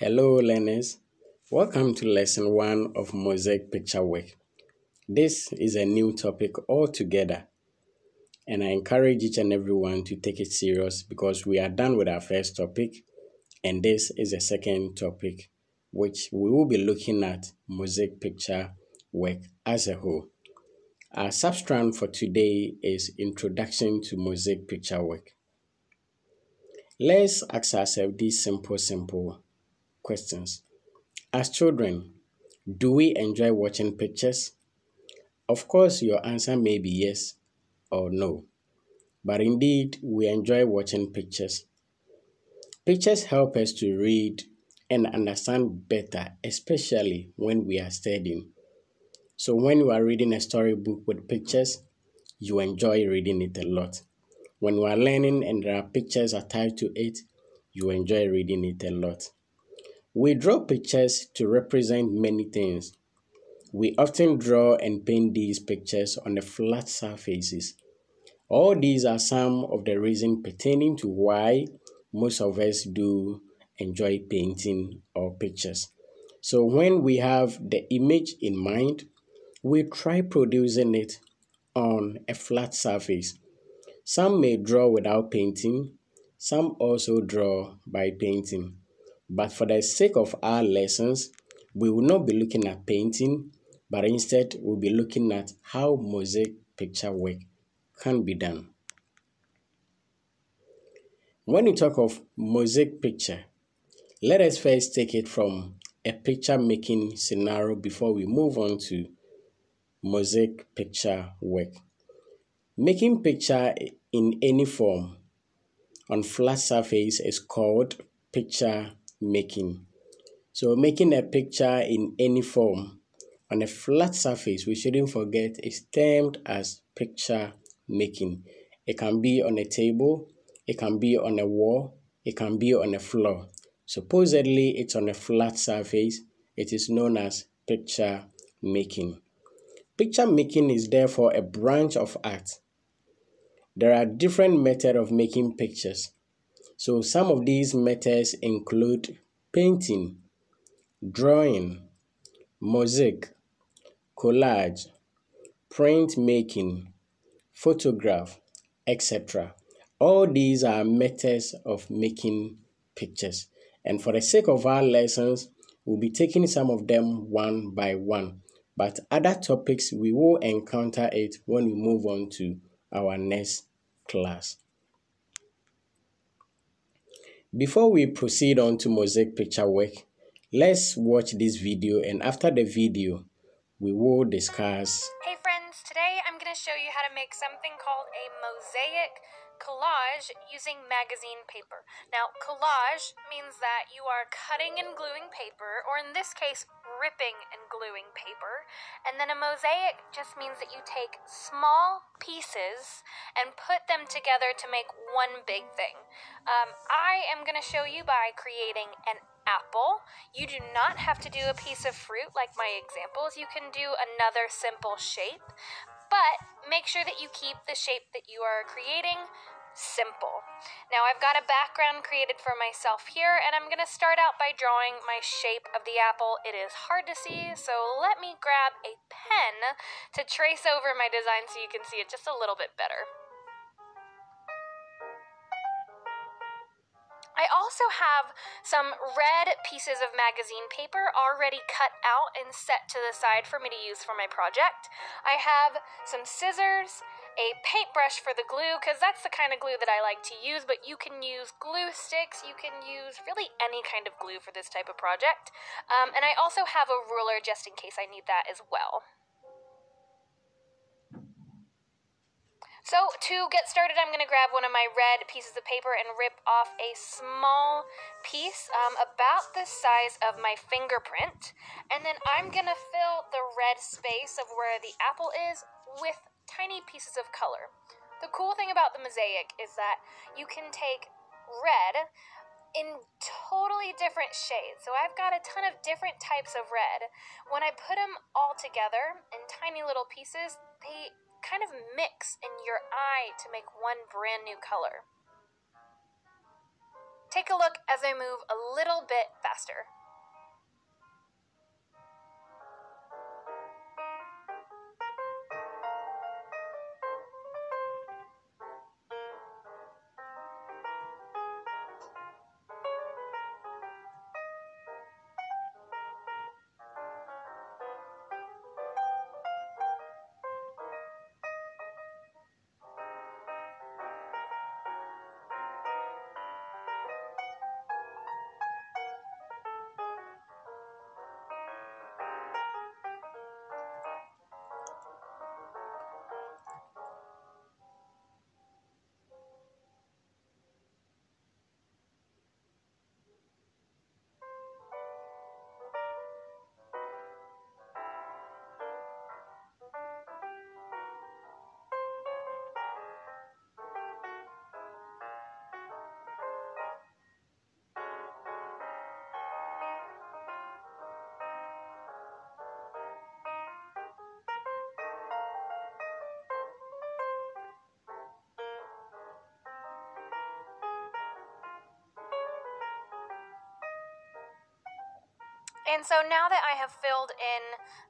Hello, learners. Welcome to lesson 1 of Mosaic picture work. This is a new topic altogether, and I encourage each and everyone to take it serious because we are done with our first topic, and this is the second topic, which we will be looking at Mosaic picture work as a whole. Our substrand for today is Introduction to Mosaic picture work. Let's ask ourselves these simple questions. As children, do we enjoy watching pictures? Of course, your answer may be yes or no, but indeed, we enjoy watching pictures. Pictures help us to read and understand better, especially when we are studying. So, when you are reading a storybook with pictures, you enjoy reading it a lot. When you are learning and there are pictures attached to it, you enjoy reading it a lot. We draw pictures to represent many things. We often draw and paint these pictures on the flat surfaces. All these are some of the reasons pertaining to why most of us do enjoy painting or pictures. So when we have the image in mind, we try producing it on a flat surface. Some may draw without painting, some also draw by painting. But for the sake of our lessons, we will not be looking at painting, but instead we'll be looking at how mosaic picture work can be done. When we talk of mosaic picture, let us first take it from a picture making scenario before we move on to mosaic picture work. Making picture in any form on flat surface is called picture making. So making a picture in any form on a flat surface, we shouldn't forget, is termed as picture making. It can be on a table, it can be on a wall, it can be on a floor. Supposedly it's on a flat surface, it is known as picture making. Picture making is therefore a branch of art. There are different methods of making pictures. So some of these methods include painting, drawing, mosaic, collage, printmaking, photograph, etc. All these are methods of making pictures. And for the sake of our lessons, we'll be taking some of them one by one. But other topics, we will encounter it when we move on to our next class. Before we proceed on to mosaic picture work, let's watch this video, and after the video, we will discuss. Hey friends, today I'm going to show you how to make something called a mosaic collage using magazine paper. Now, collage means that you are cutting and gluing paper, or in this case, ripping and gluing paper. And then a mosaic just means that you take small pieces and put them together to make one big thing. I am going to show you by creating an apple. You do not have to do a piece of fruit like my examples. You can do another simple shape, but make sure that you keep the shape that you are creating simple. Now I've got a background created for myself here, and I'm going to start out by drawing my shape of the apple. It is hard to see, so let me grab a pen to trace over my design so you can see it just a little bit better. I also have some red pieces of magazine paper already cut out and set to the side for me to use for my project. I have some scissors, a paintbrush for the glue, because that's the kind of glue that I like to use, but you can use glue sticks, you can use really any kind of glue for this type of project. And I also have a ruler just in case I need that as well. So to get started, I'm going to grab one of my red pieces of paper and rip off a small piece about the size of my fingerprint. And then I'm going to fill the red space of where the apple is with tiny pieces of color. The cool thing about the mosaic is that you can take red in totally different shades. So I've got a ton of different types of red. When I put them all together in tiny little pieces, they kind of mix in your eye to make one brand new color. Take a look as I move a little bit faster. And so now that I have filled in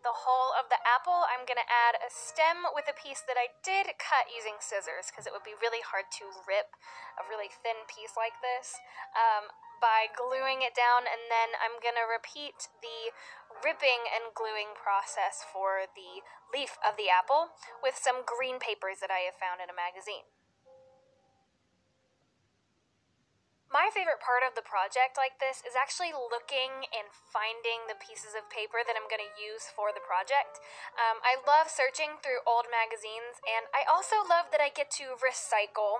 the whole of the apple, I'm going to add a stem with a piece that I did cut using scissors because it would be really hard to rip a really thin piece like this by gluing it down. And then I'm going to repeat the ripping and gluing process for the leaf of the apple with some green papers that I have found in a magazine. My favorite part of the project like this is actually looking and finding the pieces of paper that I'm going to use for the project. I love searching through old magazines, and I also love that I get to recycle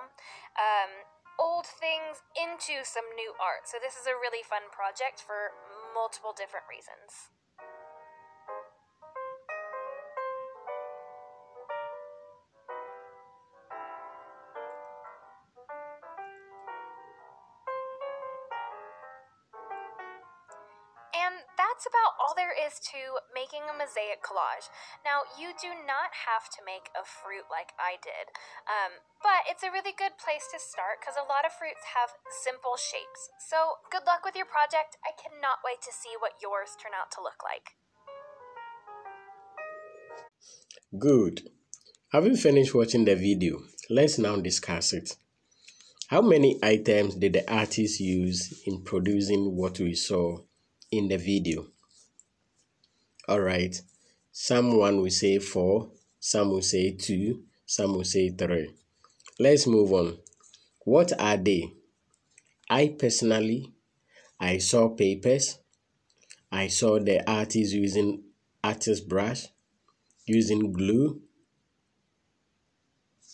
old things into some new art. So this is a really fun project for multiple different reasons. And that's about all there is to making a mosaic collage. Now, you do not have to make a fruit like I did, but it's a really good place to start because a lot of fruits have simple shapes. So, good luck with your project. I cannot wait to see what yours turn out to look like. Good. Have you finished watching the video? Let's now discuss it. How many items did the artist use in producing what we saw in the video? Alright, someone will say 4, some will say 2, some will say 3. Let's move on. What are they? I personally, I saw papers. I saw the artist using artist brush, using glue,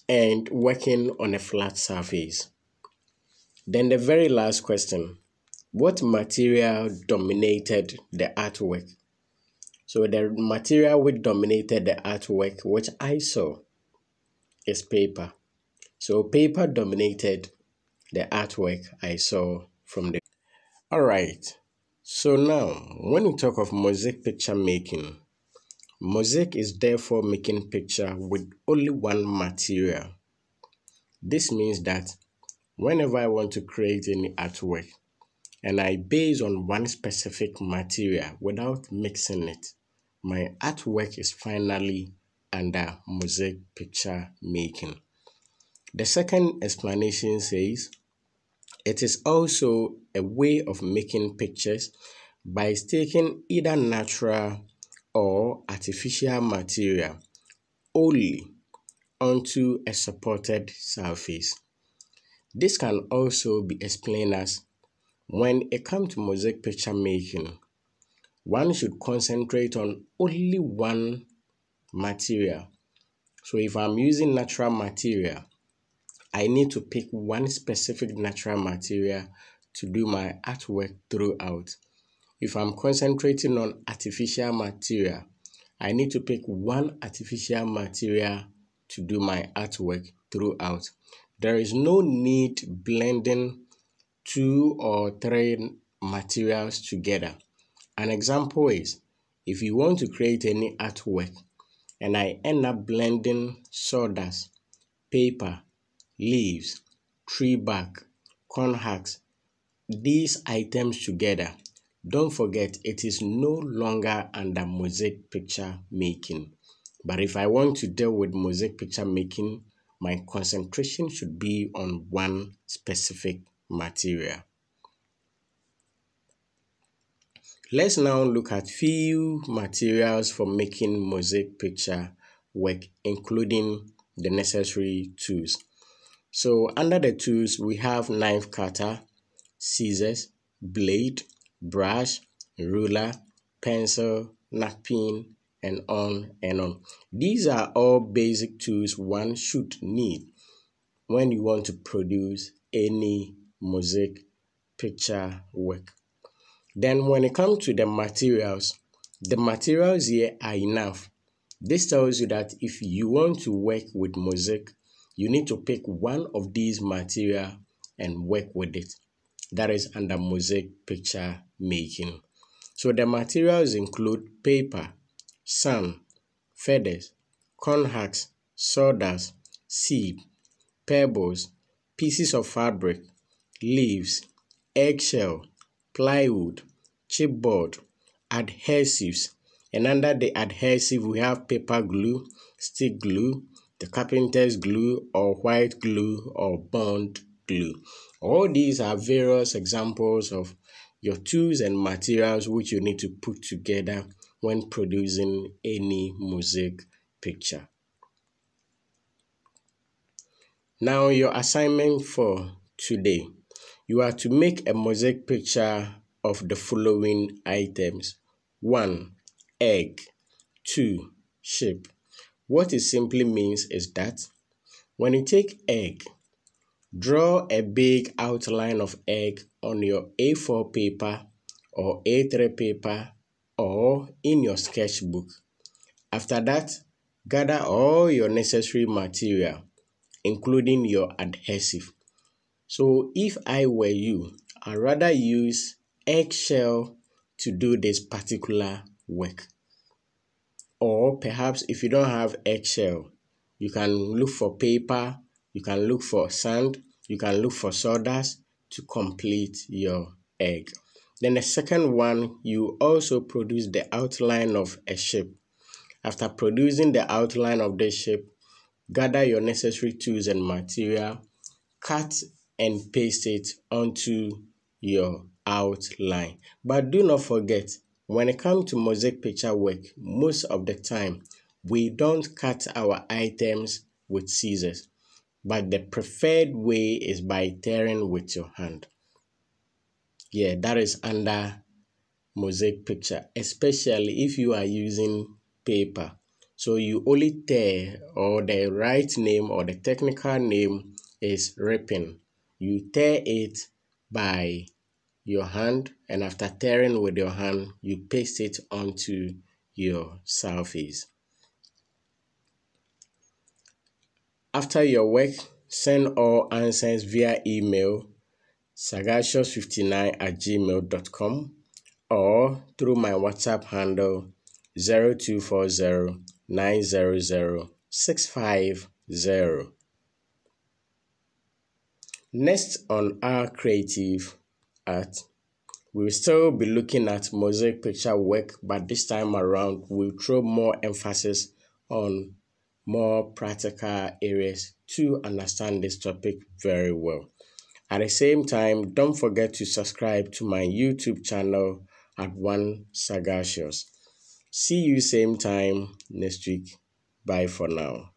and working on a flat surface. Then the very last question, what material dominated the artwork? So the material which dominated the artwork, which I saw, is paper. So paper dominated the artwork I saw from the... Alright, so now when we talk of mosaic picture making, mosaic is therefore making picture with only one material. This means that whenever I want to create any artwork and I base on one specific material without mixing it, my artwork is finally under mosaic picture making. The second explanation says it is also a way of making pictures by taking either natural or artificial material only onto a supported surface. This can also be explained as when it comes to mosaic picture making, one should concentrate on only one material. So if I'm using natural material, I need to pick one specific natural material to do my artwork throughout. If I'm concentrating on artificial material, I need to pick one artificial material to do my artwork throughout. There is no need blending 2 or 3 materials together. An example is, if you want to create any artwork and I end up blending sawdust, paper, leaves, tree bark, corn husks, these items together, don't forget it is no longer under mosaic picture making. But if I want to deal with mosaic picture making, my concentration should be on one specific material. Let's now look at few materials for making mosaic picture work, including the necessary tools. So under the tools, we have knife cutter, scissors, blade, brush, ruler, pencil, napkin, and on and on. These are all basic tools one should need when you want to produce any mosaic picture work. Then when it comes to the materials here are enough. This tells you that if you want to work with mosaic, you need to pick one of these material and work with it. That is under mosaic picture making. So the materials include paper, sand, feathers, corn husks, sawdust, seed, pebbles, pieces of fabric, leaves, eggshell, plywood, chipboard, adhesives, and under the adhesive we have paper glue, stick glue, the carpenter's glue or white glue or bond glue. All these are various examples of your tools and materials which you need to put together when producing any mosaic picture. Now your assignment for today. You are to make a mosaic picture of the following items. 1. Egg. 2. Sheep. What it simply means is that when you take egg, draw a big outline of egg on your A4 paper or A3 paper or in your sketchbook. After that, gather all your necessary material, including your adhesive. So if I were you, I'd rather use eggshell to do this particular work. Or perhaps if you don't have eggshell, you can look for paper, you can look for sand, you can look for sawdust to complete your egg. Then the second one, you also produce the outline of a shape. After producing the outline of the shape, gather your necessary tools and material, cut and paste it onto your outline. But do not forget, when it comes to mosaic picture work, most of the time, we don't cut our items with scissors, but the preferred way is by tearing with your hand. Yeah, that is under mosaic picture, especially if you are using paper. So you only tear, or the right name or the technical name is ripping. You tear it by your hand, and after tearing with your hand, you paste it onto your surface. After your work, send all answers via email sagacious59@gmail.com or through my WhatsApp handle 0240-900-650. Next on our creative art, we'll still be looking at mosaic picture work, but this time around we'll throw more emphasis on more practical areas to understand this topic very well. At the same time, don't forget to subscribe to my YouTube channel at One Sagacious. See you same time next week. Bye for now.